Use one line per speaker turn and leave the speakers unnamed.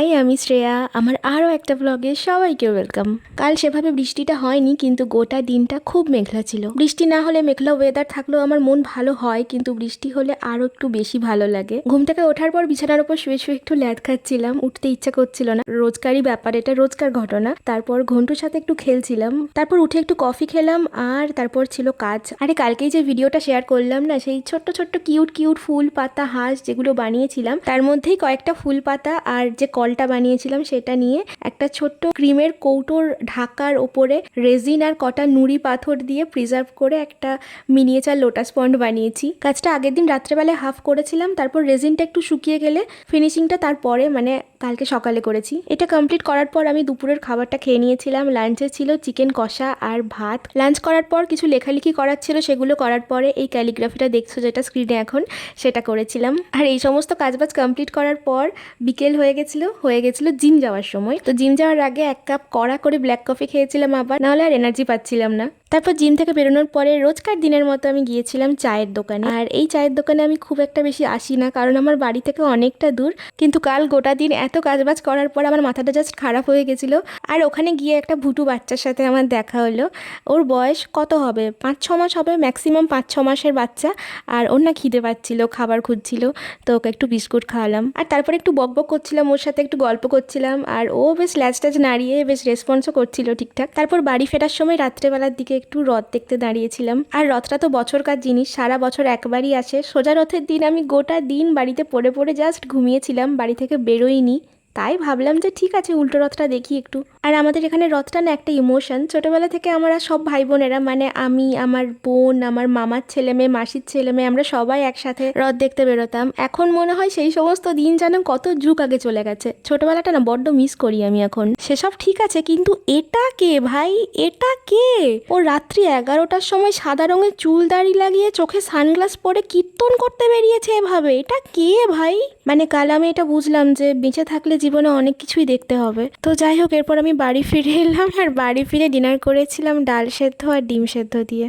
High, আমি শ্রেয়া। আমার আরও একটা ব্লগে সবাইকে ওয়েলকাম। কাল সেভাবে বৃষ্টিটা হয়নি, কিন্তু গোটা দিনটা খুব মেঘলা ছিল। বৃষ্টি না হলে মেঘলা ওয়েদার থাকলেও আমার মন ভালো হয়, কিন্তু বৃষ্টি হলে আরও একটু বেশি ভালো লাগে। ঘুম থেকে ওঠার পর বিছানার উপর শুয়ে শুয়ে একটু ল্যাদ খাচ্ছিলাম, উঠতে ইচ্ছা করছিল না। রোজকারই ব্যাপার, এটা রোজকার ঘটনা। তারপর ঘন্টুর সাথে একটু খেলছিলাম, তারপর উঠে একটু কফি খেলাম, আর তারপর ছিল কাজ। আরে কালকেই যে ভিডিওটা শেয়ার করলাম না, সেই ছোট্ট ছোট্ট কিউট কিউট ফুল পাতা হাঁস যেগুলো বানিয়েছিলাম, তার মধ্যেই কয়েকটা ফুল পাতা আর যে কলটা বানিয়েছিলাম সেটা নিয়ে একটা ছোট্ট ক্রিমের কৌটোর ঢাকার ওপরে রেজিন আর কটা নুড়ি পাথর দিয়ে প্রিজার্ভ করে একটা মিনিয়েচার লোটাস পন্ড বানিয়েছি। কাজটা আগের দিন রাত্রেবেলায় হাফ করেছিলাম, তারপর রেজিনটা একটু শুকিয়ে গেলে ফিনিশিংটা তারপরে মানে কালকে সকালে করেছি। এটা কমপ্লিট করার পর আমি দুপুরের খাবারটা খেয়ে নিয়েছিলাম। লাঞ্চে ছিল চিকেন কষা আর ভাত। লাঞ্চ করার পর কিছু লেখালেখি করার ছিল, সেগুলো করার পরে এই ক্যালিগ্রাফিটা দেখছো যেটা স্ক্রিনে এখন, সেটা করেছিলাম। আর এই সমস্ত কাজবাজ কমপ্লিট করার পর বিকেল হয়ে গেছিলো জিম যাওয়ার সময়। তো জিম যাওয়ার আগে এক কাপ কড়া করে ব্ল্যাক কফি খেয়েছিলাম, আবার নাহলে আর এনার্জি পাচ্ছিলাম না। তারপর জিম থেকে বেরোনোর পরে রোজকার দিনের মতো আমি গিয়েছিলাম চায়ের দোকানে। আর এই চায়ের দোকানে আমি খুব একটা বেশি আসি না, কারণ আমার বাড়ি থেকে অনেকটা দূর। কিন্তু কাল গোটা দিন এত কাজবাজ করার পর আমার মাথাটা জাস্ট খারাপ হয়ে গেছিলো। আর ওখানে গিয়ে একটা ভুটু বাচ্চার সাথে আমার দেখা হলো। ওর বয়স কত হবে, 5-6 মাস হবে, ম্যাক্সিমাম 5-6 মাসের বাচ্চা। আর ওর না খিদে পাচ্ছিল, খাবার খুঁজছিল, তো ওকে একটু বিস্কুট খাওয়ালাম। আর তারপরে একটু বকবক করছিলাম ওর সাথে, একটু গল্প করছিলাম। আর ও বেশ ল্যাজ ট্যাজ নাড়িয়ে বেশ রেসপন্সও করছিল ঠিকঠাক। তারপর বাড়ি ফেরার সময় রাত্রেবেলার দিকে একটু রথ দেখতে দাঁড়িয়েছিলাম। আর রথটা তো বছরকার জিনিস, সারা বছর একবারই আসে। সোজা রথের দিন আমি গোটা দিন বাড়িতে পড়ে পড়ে জাস্ট ঘুমিয়েছিলাম, বাড়ি থেকে বেরোইনি। তাই ভাবলাম যে ঠিক আছে উল্টো রথটা দেখি একটু। আর আমাদের এখানে রথটা না একটা ইমোশন। ছোটবেলা থেকে আমরা সব ভাই বোনেরা, মানে আমি, আমার বোন, আমার মামার ছেলে মেয়ে, মাসির ছেলে মেয়ে, আমরা সবাই একসাথে রথ দেখতে বেরোতাম। এখন মনে হয় সেই সমস্ত দিন যেন কত যুগ আগে চলে গেছে। ছোটবেলাটা না বড্ড মিস করি আমি এখন। সেসব ঠিক আছে, কিন্তু এটা কে ভাই, এটা কে? ও রাত্রি 11টার সময় সাদা রঙের চুল দাড়ি লাগিয়ে চোখে সানগ্লাস পরে কীর্তন করতে বেরিয়েছে এভাবে। এটা কে ভাই? মানে কাল আমি এটা বুঝলাম যে বেঁচে থাকলে জীবনে অনেক কিছুই দেখতে হবে। তো যাই হোক, এরপর আমি বাড়ি ফিরে এলাম, আর বাড়ি ফিরে ডিনার করেছিলাম ডাল সেদ্ধ আর ডিম সেদ্ধ দিয়ে।